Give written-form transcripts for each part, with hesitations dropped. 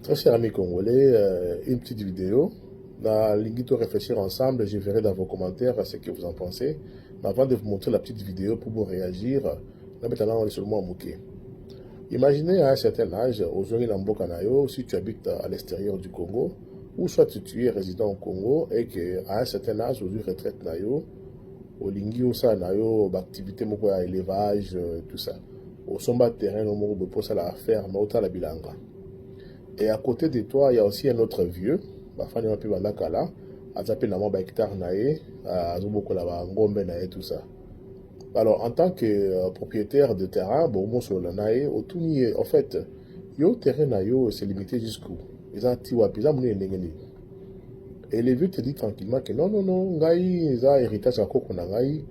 Très cher ami congolais, une petite vidéo. Dans l'Inguito réfléchir ensemble, je verrai dans vos commentaires ce que vous en pensez. Mais avant de vous montrer la petite vidéo pour vous réagir, maintenant on est seulement à Mouké. Imaginez à un certain âge, aujourd'hui dans Mbokanayo, si tu habites à l'extérieur du Congo, ou soit tu es résident au Congo et qu'à un certain âge, aujourd'hui retraite Nayo, au Lingi ou ça Nayo, activité moko à élevage, tout ça. Au somba terrain, au moko pour ça la ferme, au la bilanga. Et à côté de toi, il y a aussi un autre vieux, bafani wapi bandakala, azape na mwa hectare nae, azoboko la ngombe nae tout ça. Alors en tant que propriétaire de terrain, bon sur le nae, otuni en fait, yo terrain na yo c'est limité jusqu'où. Ils ont ti wapi, ils ont mouné ndengeni. Et les vieux te dit tranquillement que non non non, ngai ils ont héritage à koko na ngai.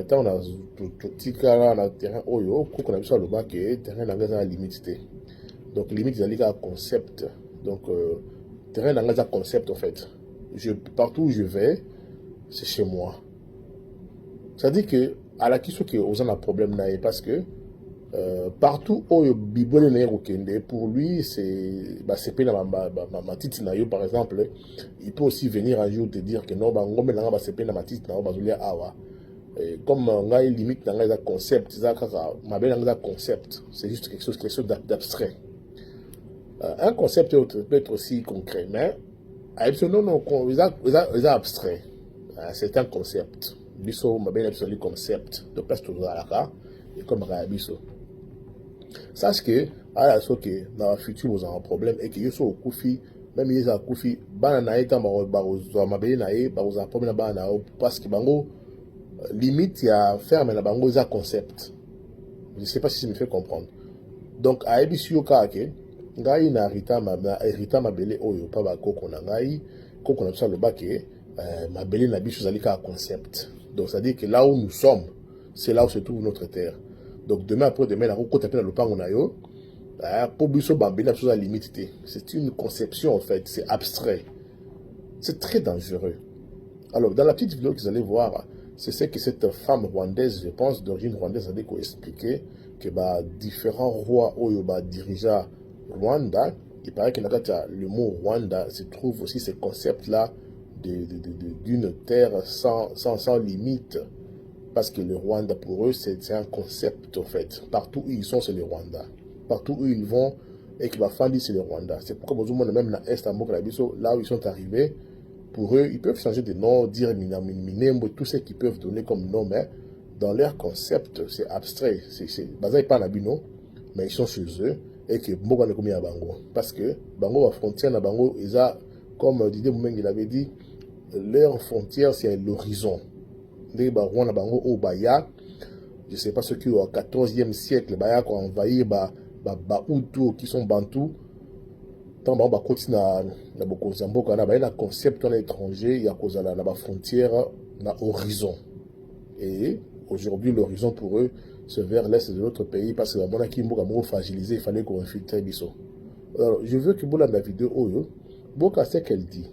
Tant on a tout tika na terrain oyo, koko na biso loba que terrain na ngai za limité. Donc, limite, ils ont un concept. Donc, terrain dans un concept, en fait. Partout où je vais, c'est chez moi. Ça dit que, à la question que vous avez un problème, parce que partout où Bible n'est pour lui, c'est ma petite naïo, par exemple. Il peut aussi venir un jour te dire que non, ma petite comme on a une limite dans un concept, c'est juste quelque chose d'abstrait. Un concept peut être aussi concret, mais non, c'est abstrait. C'est un concept. Biso, ma bien absolu concept. De place toujours à la et comme Rabiso. Sache que, à la soque, dans le futur, vous avez un problème et que vous avez un koufi, même si vous avez un koufi, banana, vous avez un problème parce que bango, limite, il y a ferme na bango, il y a un concept. Je ne sais pas si ça me fait comprendre. Donc, à Ebisio Kake, ngai na hérita mabele oyo pa ba koko na ngai koko na biso loba ke mabele na biso zali ka concept. Donc ça dit que là où nous sommes, c'est là où se trouve notre terre. Donc demain après demain na ko taper na lopango na yo pour biso bambele na biso la limite. C'est une conception en fait, c'est abstrait. C'est très dangereux. Alors dans la petite vidéo que vous allez voir, c'est ce que cette femme rwandaise, je pense d'origine rwandaise, a dit qu'on expliquait que différents rois oyo dirigeants Rwanda, il paraît que le mot Rwanda se trouve aussi ce concept-là d'une terre sans limite. Parce que le Rwanda, pour eux, c'est un concept, en fait. Partout où ils sont, c'est le Rwanda. Partout où ils vont, et que Bafandi, c'est le Rwanda. C'est pourquoi, même dans l'Est, là où ils sont arrivés, pour eux, ils peuvent changer de nom, dire Minembo, tout ce qu'ils peuvent donner comme nom, mais dans leur concept, c'est abstrait. C'est basé pas en Abino, mais ils sont chez eux. Et que Mboka ne commis à Bango. Parce que Bango, la frontière na Bango, ils ont, comme Didier Moumeng il avait dit, leur frontière c'est l'horizon. Les Barons na Bango au Baya, je ne sais pas ce qui au 14e siècle, Baya qui a envahi Hutu qui sont Bantous. Tant Bango continue na Bokozamboka, na Baya concept en étranger, il y a cause la frontière na horizon. Et aujourd'hui, l'horizon pour eux, c'est vers l'est de notre pays parce que la monarchie est fragilisée, il fallait qu'on infiltre Bisso. Alors, je veux que vous la vidéo, Boka sait qu'elle dit.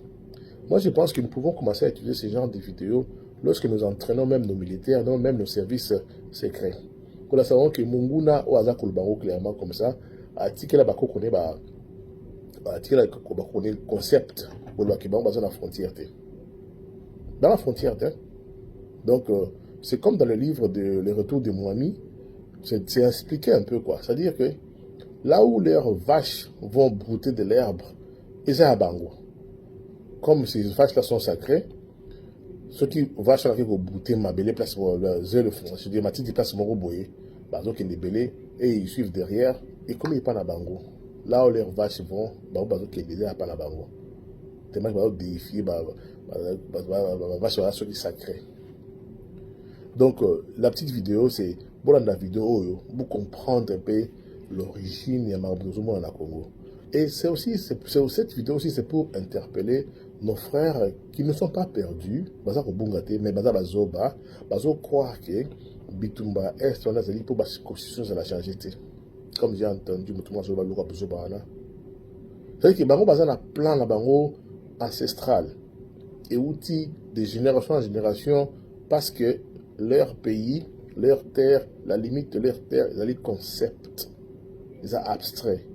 Moi, je pense que nous pouvons commencer à utiliser ce genre de vidéos lorsque nous entraînons même nos militaires, même nos services secrets. Nous savons que Munguna ou Aza Kulbango, clairement comme ça, a tiqué la bako connaît le concept pour le Kibango dans la frontière. Dans la frontière, donc, c'est comme dans le livre de Le Retour de Moami, c'est expliqué un peu quoi. C'est-à-dire que là où leurs vaches vont brouter de l'herbe, ils sont à Bango. Comme ces vaches-là sont sacrées, ceux qui vaches là qui vont brouter ma belle place pour le fond, je dis ma petite place mon boyer, donc ils belés et ils suivent derrière et comme ils pas à Bango. Là où leurs vaches vont, donc ils déjà pas à Bango. Tellement qu'ils vont défier vaches là ceux qui sacrés. Donc, la petite vidéo, c'est pour la vidéo, pour comprendre un peu l'origine de Mabouzouma en Congo. Et cette vidéo aussi, c'est pour interpeller nos frères qui ne sont pas perdus, mais Bazo croire que Bitumba Est, on a dit pour la constitution, ça a changé. Comme j'ai entendu, c'est-à-dire que Bango Baza a un plan ancestral et outil de génération en génération parce que leur pays, leur terre, la limite de leur terre, ils ont les concepts, ils ont abstrait.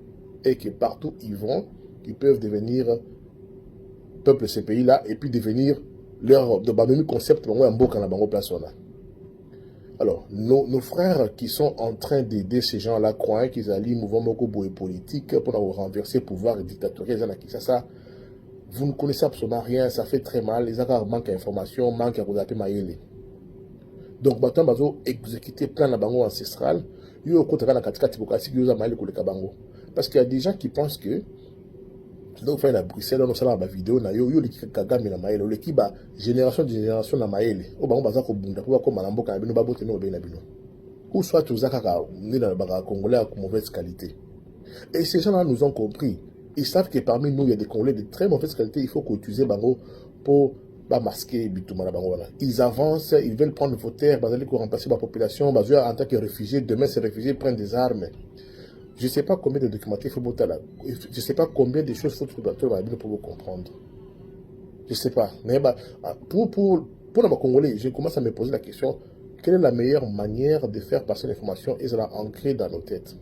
et que partout ils vont, ils peuvent devenir peuple de ces pays-là et puis devenir leur même concept en Mboka na bango place. Alors, nos frères qui sont en train d'aider ces gens-là, croyant qu'ils allient mouvement mokobo et politique pour renverser le pouvoir dictatorial, vous ne connaissez absolument rien, ça fait très mal, les accords manquent d'informations, manquent à vous appeler maïle. Donc, maintenant, bazo exécuter plein de bango ancestral, yo kotaka na katika tibokasi yo za maïle koleka bango. Parce qu'il y a des gens qui pensent que donc faire la Bruxelles on sala ba vidéo na yo le kagame na maïle, le ki ba génération de génération na maïle. O bango baza ko bunda ko ko malamboka na bino ba bote no be na bino. Ou soit tous akaka ni na ba congolais à mauvaise qualité. Et ces gens-là nous ont compris. Ils savent que parmi nous, il y a des Congolais de très mauvaise qualité. Il faut qu'on utilise Bango pour masquer Bitouma Bango. Ils avancent, ils veulent prendre vos terres, pour remplacer la population. En tant que réfugiés, demain, ces réfugiés prennent des armes. Je ne sais pas combien de documentaires il faut botter là. Je ne sais pas combien de choses il faut trouver pour vous comprendre. Je ne sais pas. Mais pour les Congolais, je commence à me poser la question. Quelle est la meilleure manière de faire passer l'information et cela ancrée dans nos têtes?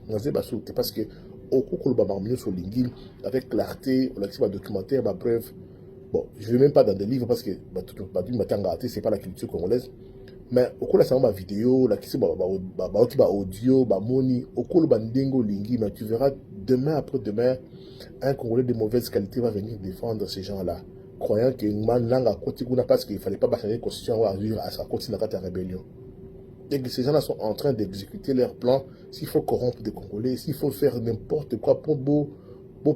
Parce que au cours sur LinkedIn, avec clarté, on a un documentaire, ma preuve. Bon, je ne vais même pas dans des livres parce que c'est pas la culture congolaise. Mais au cours de la vidéo, la question, audio, moni, au cours de LinkedIn, mais tu verras demain après demain, un Congolais de mauvaise qualité va venir défendre ces gens-là, croyant que man langue à côté parce qu'il ne fallait pas changer la constitution à sa continuer à la rébellion. Et que ces gens-là sont en train d'exécuter leur plan. S'il faut corrompre des Congolais, s'il faut faire n'importe quoi pour beau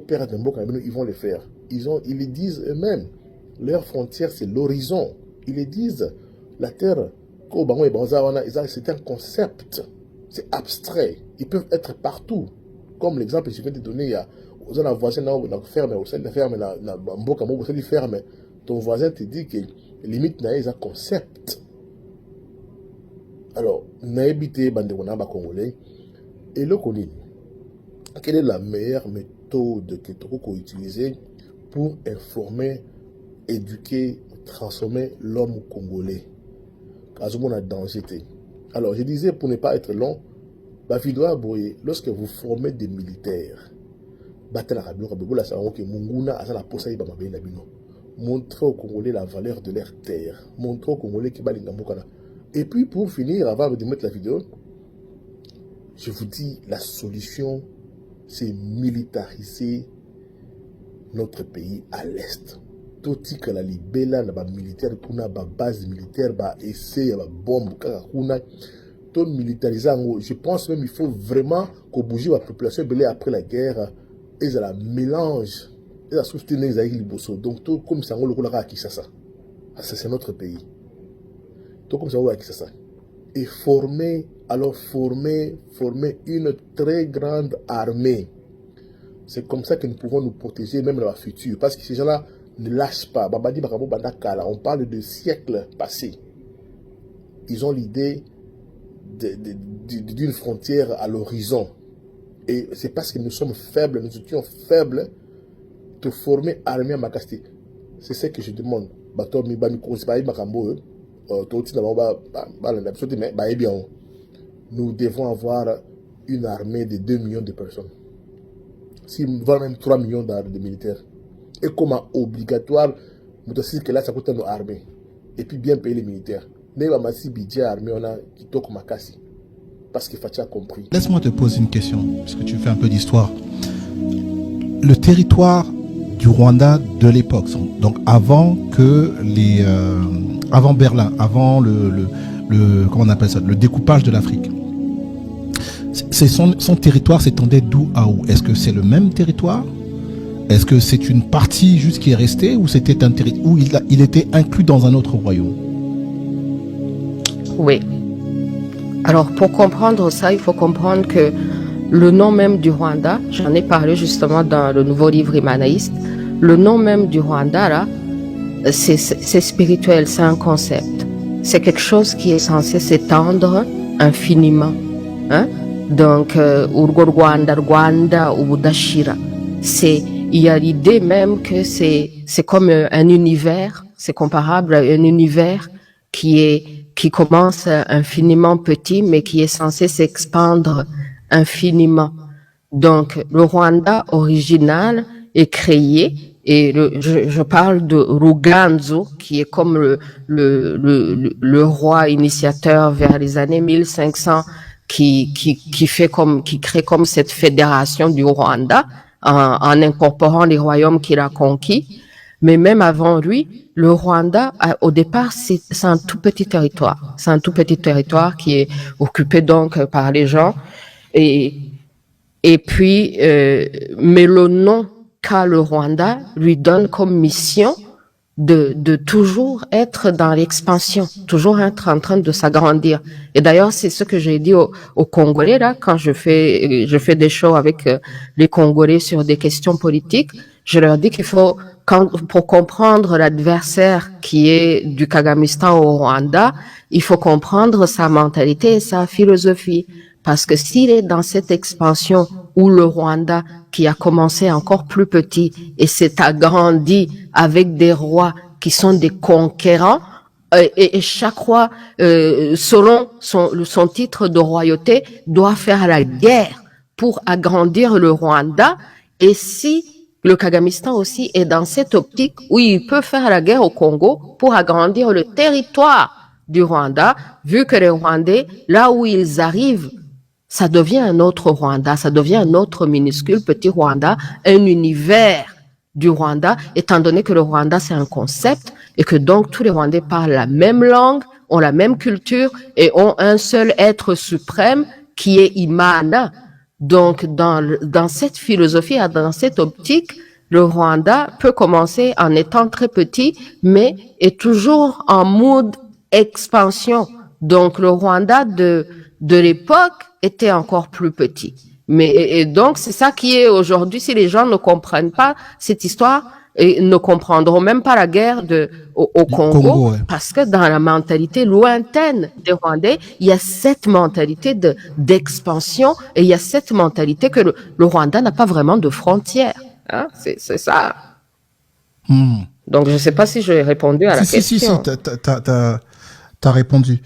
perdre un beau Cameroun, ils vont le faire. Ils le disent eux-mêmes. Leur frontière, c'est l'horizon. Ils le disent. La terre, c'est un concept. C'est abstrait. Ils peuvent être partout. Comme l'exemple que je viens de donner, il y a un voisin qui ferme, ton voisin te dit que limite, il y a un concept. Alors, naïbité bandewonamba congolais et le Conil. Quelle est la meilleure méthode que tu peux utiliser pour informer, éduquer, transformer l'homme congolais? Quand a danger. Alors, je disais, pour ne pas être long, lorsque vous formez des militaires, montrez aux Congolais la valeur de leur terre, montrez aux Congolais qui balingambokana. Et puis pour finir, avant de mettre la vidéo, je vous dis, la solution, c'est militariser notre pays à l'Est. Tout que la libella, la militaire, la base militaire, la essai, la bombe, tout militarisé. Je pense même qu'il faut vraiment qu'on bouge la population après la guerre et la mélange et la soutenir les Liboso. Donc tout comme ça, on le coulera à Kinshasa. C'est notre pays. Tout comme ça, on va ça. Et former une très grande armée. C'est comme ça que nous pouvons nous protéger même dans le futur. Parce que ces gens-là ne lâchent pas. On parle de siècles passés. Ils ont l'idée d'une frontière à l'horizon. Et c'est parce que nous sommes faibles, nous étions faibles, de former armée à Makasti. C'est ce que je demande. Nous devons avoir une armée de 2 millions de personnes. Si voire même 3 millions de militaires. Et comme obligatoire, nous devons que là, ça coûte nos armées. Et puis bien payer les militaires. Mais si budget armée, on a qui toque Makassi. Parce que Fatia a compris. Laisse-moi te poser une question, parce que tu fais un peu d'histoire. Le territoire du Rwanda de l'époque, donc avant que avant Berlin, avant comment on appelle ça, le découpage de l'Afrique. Son territoire s'étendait d'où à où? Est-ce que c'est le même territoire? Est-ce que c'est une partie juste qui est restée, ou c'était un territoire où il était inclus dans un autre royaume? Oui. Alors pour comprendre ça, il faut comprendre que le nom même du Rwanda, j'en ai parlé justement dans le nouveau livre Imanaïste, le nom même du Rwanda, là, c'est spirituel, c'est un concept. C'est quelque chose qui est censé s'étendre infiniment. Hein? Donc, Urgo Rwanda, Rwanda, Ubudashira. Il y a l'idée même que c'est comme un univers, c'est comparable à un univers qui commence infiniment petit, mais qui est censé s'expandre infiniment. Donc, le Rwanda original est créé, et je parle de Ruganzu, qui est comme le roi initiateur vers les années 1500, qui crée comme cette fédération du Rwanda, en incorporant les royaumes qu'il a conquis. Mais même avant lui, le Rwanda, au départ, c'est un tout petit territoire. C'est un tout petit territoire qui est occupé donc par les gens. Et puis, mais le nom qu'a le Rwanda lui donne comme mission de toujours être dans l'expansion, toujours être en train de s'agrandir. Et d'ailleurs, c'est ce que j'ai dit aux Congolais là, quand je fais des shows avec les Congolais sur des questions politiques. Je leur dis qu'il faut, pour comprendre l'adversaire qui est du Kagamistan au Rwanda, il faut comprendre sa mentalité et sa philosophie. Parce que s'il est dans cette expansion où le Rwanda, qui a commencé encore plus petit et s'est agrandi avec des rois qui sont des conquérants, et chaque roi, selon son titre de royauté, doit faire la guerre pour agrandir le Rwanda. Et si le Kagamistan aussi est dans cette optique où il peut faire la guerre au Congo pour agrandir le territoire du Rwanda, vu que les Rwandais, là où ils arrivent, ça devient un autre Rwanda, ça devient un autre minuscule petit Rwanda, un univers du Rwanda, étant donné que le Rwanda, c'est un concept et que donc tous les Rwandais parlent la même langue, ont la même culture et ont un seul être suprême qui est Imana. Donc, dans cette philosophie, dans cette optique, le Rwanda peut commencer en étant très petit, mais est toujours en mode expansion. Donc, le Rwanda de l'époque était encore plus petit. Mais, et donc, c'est ça qui est aujourd'hui, si les gens ne comprennent pas cette histoire, et ne comprendront même pas la guerre au Congo, ouais. parce que dans la mentalité lointaine des Rwandais, il y a cette mentalité d'expansion et il y a cette mentalité que le Rwanda n'a pas vraiment de frontières. Hein? C'est ça. Donc, je ne sais pas si j'ai répondu à la question. Si, t'as répondu.